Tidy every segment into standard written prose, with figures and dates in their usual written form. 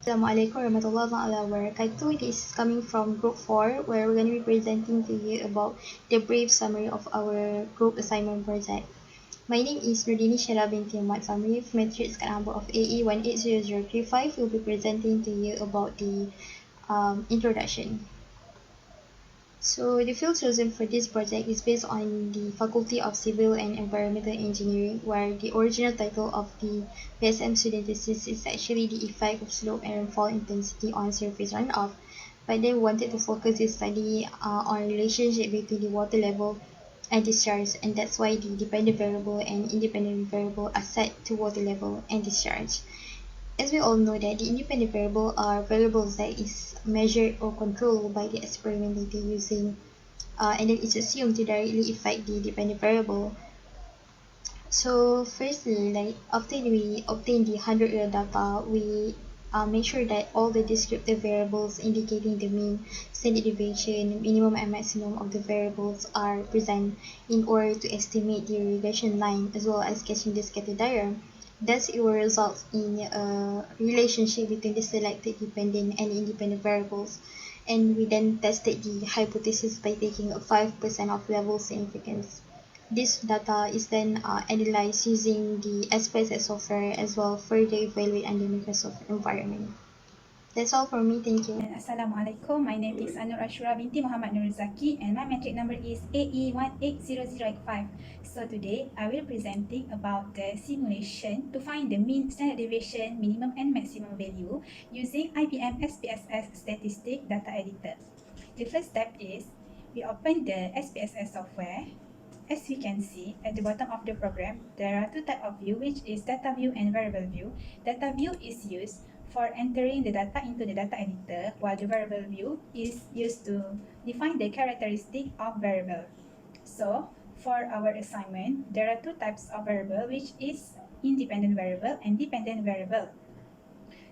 Assalamualaikum warahmatullahi wabarakatuh. This is coming from group 4 where we're going to be presenting to you about the brief summary of our group assignment project. My name is Nurdini Shara binti Ahmad Samri, matrix number of AE 180035. We'll be presenting to you about the introduction. So the field chosen for this project is based on the Faculty of Civil and Environmental Engineering, where the original title of the PSM student thesis is actually the effect of slope and rainfall intensity on surface runoff. But they wanted to focus this study on relationship between the water level and discharge, and that's why the dependent variable and independent variable are set to water level and discharge. As we all know that the independent variable are variables that is measured or controlled by the experimentator using and then it's assumed to directly affect the dependent variable. So firstly, like after we obtain the 100-year data, we make sure that all the descriptive variables indicating the mean, standard deviation, minimum and maximum of the variables are present in order to estimate the regression line as well as sketching the scatter diagram. Thus, it will result in a relationship between the selected dependent and independent variables. And we then tested the hypothesis by taking a 5% of level significance. This data is then analyzed using the SPSS software as well further evaluate under Microsoft environment. That's all from me. Thank you. Assalamualaikum. My name is Anur Ashura binti Muhammad Nur Zaki and my metric number is AE180085. So today I will presenting about the simulation to find the mean, standard deviation, minimum and maximum value using IBM SPSS statistic data editor. The first step is we open the SPSS software. As we can see at the bottom of the program, there are two types of view, which is data view and variable view. Data view is used for entering the data into the data editor, while the variable view is used to define the characteristic of variable. So, for our assignment, there are two types of variable, which is independent variable and dependent variable.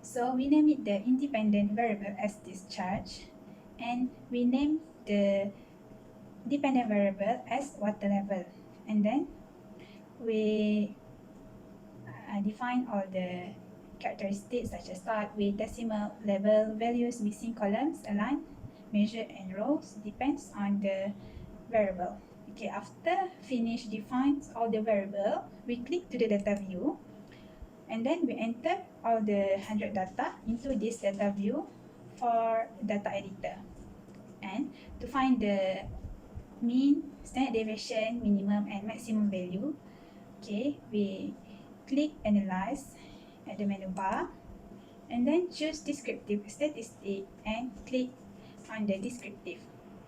So, we name it the independent variable as discharge, and we name the dependent variable as water level. And then, we define all the characteristics such as start with decimal level values, missing columns, align, measure and rows depends on the variable. Okay, after finish defines all the variable, we click to the data view and then we enter all the 100 data into this data view for data editor. And to find the mean, standard deviation, minimum and maximum value, okay, we click analyze at the menu bar and then choose descriptive statistic and click on the descriptive.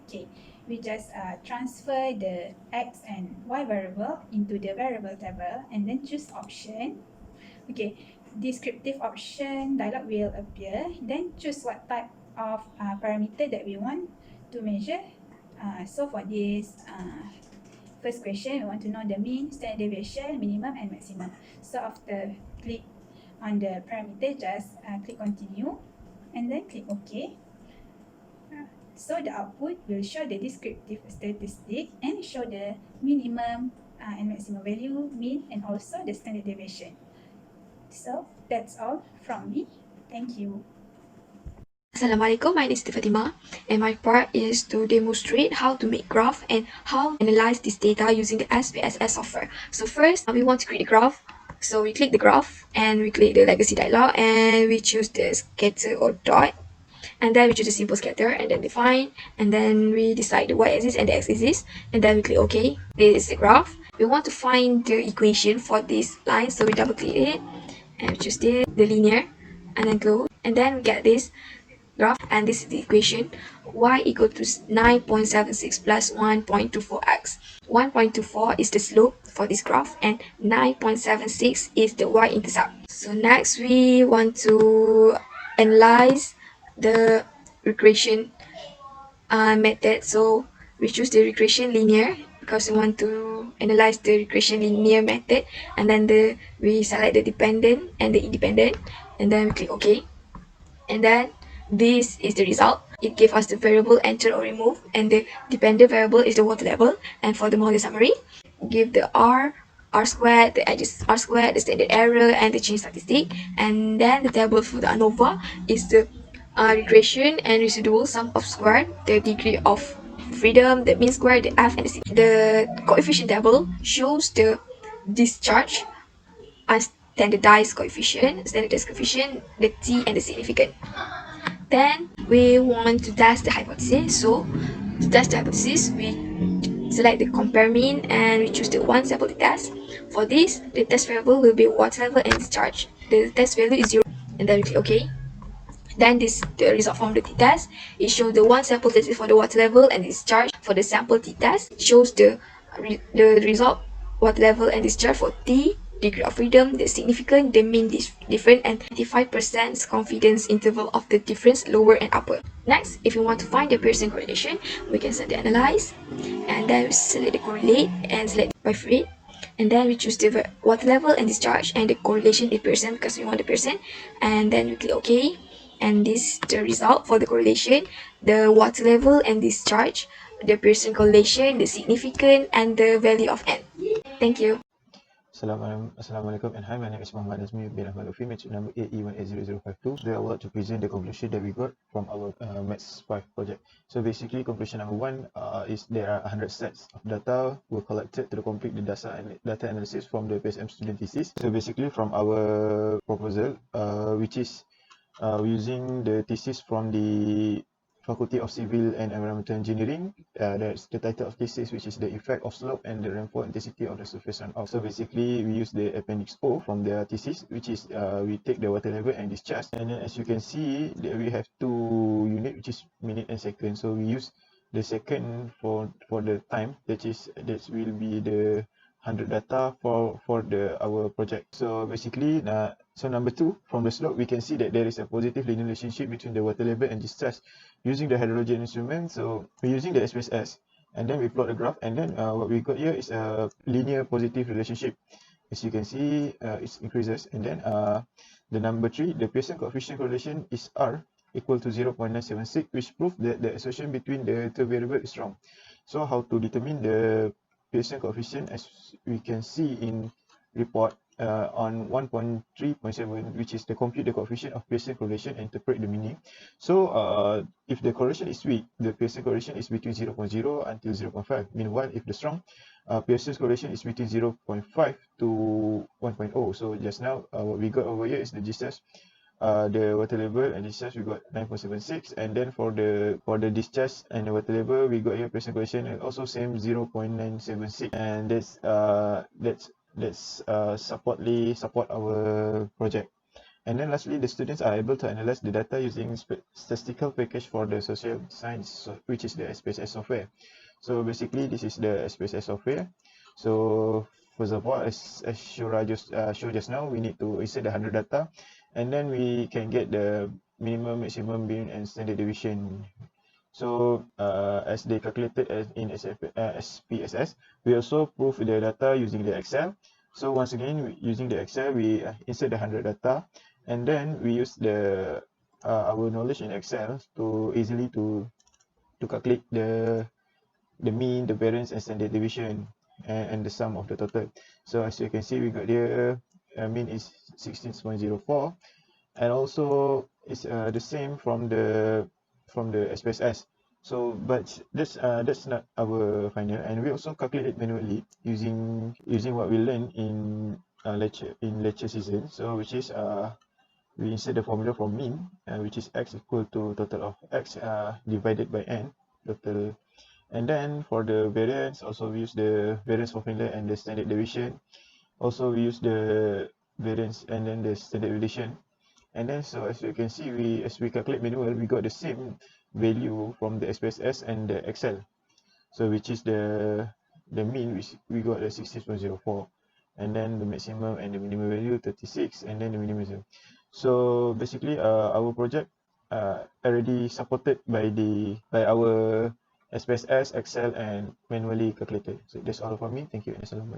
Okay, we just transfer the x and y variable into the variable table and then choose option. Okay, descriptive option dialog will appear, then choose what type of parameter that we want to measure. So for this first question, we want to know the mean, standard deviation, minimum and maximum. So after click on the parameter, just click continue and then click OK. So the output will show the descriptive statistic and show the minimum and maximum value, mean and also the standard deviation. So that's all from me. Thank you. Assalamualaikum, my name is Fatima and my part is to demonstrate how to make graph and how to analyze this data using the SPSS software. So first, we want to create a graph. So we click the graph and we click the legacy dialog and we choose the scatter or dot. And then we choose a simple scatter and then define, and then we decide the y-axis and the x-axis, and then we click OK. This is the graph. We want to find the equation for this line, so we double click it and we choose the linear and then close, and then we get this graph, and this is the equation: y equal to 9.76 plus 1.24x. 1.24 is the slope for this graph and 9.76 is the y-intercept. So next we want to analyze the regression method. So we choose the regression linear because we want to analyze the regression linear method, and then we select the dependent and the independent and then we click OK, and then this is the result. It gave us the variable enter or remove, and the dependent variable is the water level. And for the model summary, give the R R squared, the edges R squared, the standard error, and the change statistic. And then the table for the ANOVA is the regression and residual sum of squared, the degree of freedom, the mean square, the F, and the C. The coefficient table shows the discharge, standardized coefficient, the T, and the significant. Then we want to test the hypothesis. So to test the hypothesis, we select the compare mean and we choose the one sample to test. For this, the test variable will be water level and discharge. The test value is 0, and then we click OK. Then the result from the t-test. It shows the one sample tested for the water level and discharge. For the sample t-test, it shows the result, water level and discharge for T, degree of freedom, the significant, the mean difference, and 95% confidence interval of the difference lower and upper. Next, if you want to find the Pearson correlation, we can set the analyze, and then we select the correlate and select by rate. And then we choose the water level and discharge and the correlation is Pearson because we want the Pearson. And then we click OK. And this is the result for the correlation, the water level and discharge, the Pearson correlation, the significant, and the value of n. Thank you. Assalamualaikum and hi, my name is Muhammad Azmi bin Ahmad Lufi, matric number AE180052. Today I would like to present the conclusion that we got from our Maths 5 project. So basically conclusion number 1 is there are 100 sets of data were collected to complete the data analysis from the PSM student thesis. So basically from our proposal, which is using the thesis from the Faculty of Civil and Environmental Engineering. That's the title of thesis, which is the effect of slope and the rainfall intensity of the surface runoff. So basically, we use the appendix O from the thesis, which is we take the water level and discharge. And then as you can see, we have 2 units, which is minute and second. So we use the second for the time, that will be the 100 data for our project. So basically, so number 2, from the slope, we can see that there is a positive linear relationship between the water level and discharge using the hydrology instrument. So we're using the SPSS, and then we plot the graph, and then what we got here is a linear positive relationship. As you can see, it increases, and then the number 3, the Pearson coefficient correlation is R equal to 0.976, which proves that the association between the two variables is strong. So how to determine the Pearson coefficient? As we can see in report on 1.3.7, which is to compute the coefficient of Pearson correlation and interpret the meaning. So if the correlation is weak, the Pearson correlation is between 0.0 until 0.5. Meanwhile, if the strong, Pearson's correlation is between 0.5 to 1.0. So just now, what we got over here is the discharge, the water level and discharge, we got 9.76, and then for the discharge and the water level, we got here Pearson correlation and also same 0.976, and that's support our project. And then lastly, the students are able to analyze the data using statistical package for the social science, which is the SPSS software. So basically, this is the SPSS software. So first of all, as Shura just showed just now, we need to insert the 100 data, and then we can get the minimum, maximum, mean, and standard deviation. So as they calculated in SPSS, we also prove the data using the Excel. So once again, using the Excel, we insert the 100 data, and then we use the our knowledge in Excel to easily to calculate the mean, the variance, and standard deviation, and the sum of the total. So as you can see, we got here mean is 16.04, and also it's the same from the SPSS. So but that's not our final, and we also calculate it manually using what we learned in lecture season. So which is we insert the formula for mean, which is x equal to total of x divided by n total. And then for the variance, also we use the variance formula and the standard deviation. Also we use the variance and then the standard deviation. And then so as you can see, as we calculate manual, we got the same value from the SPSS and the Excel. So which is the mean, which we got the 16.04, and then the maximum and the minimum value 36, and then the minimum. So basically, our project already supported by our SPSS, Excel, and manually calculated. So that's all from me. Thank you, and assalamualaikum.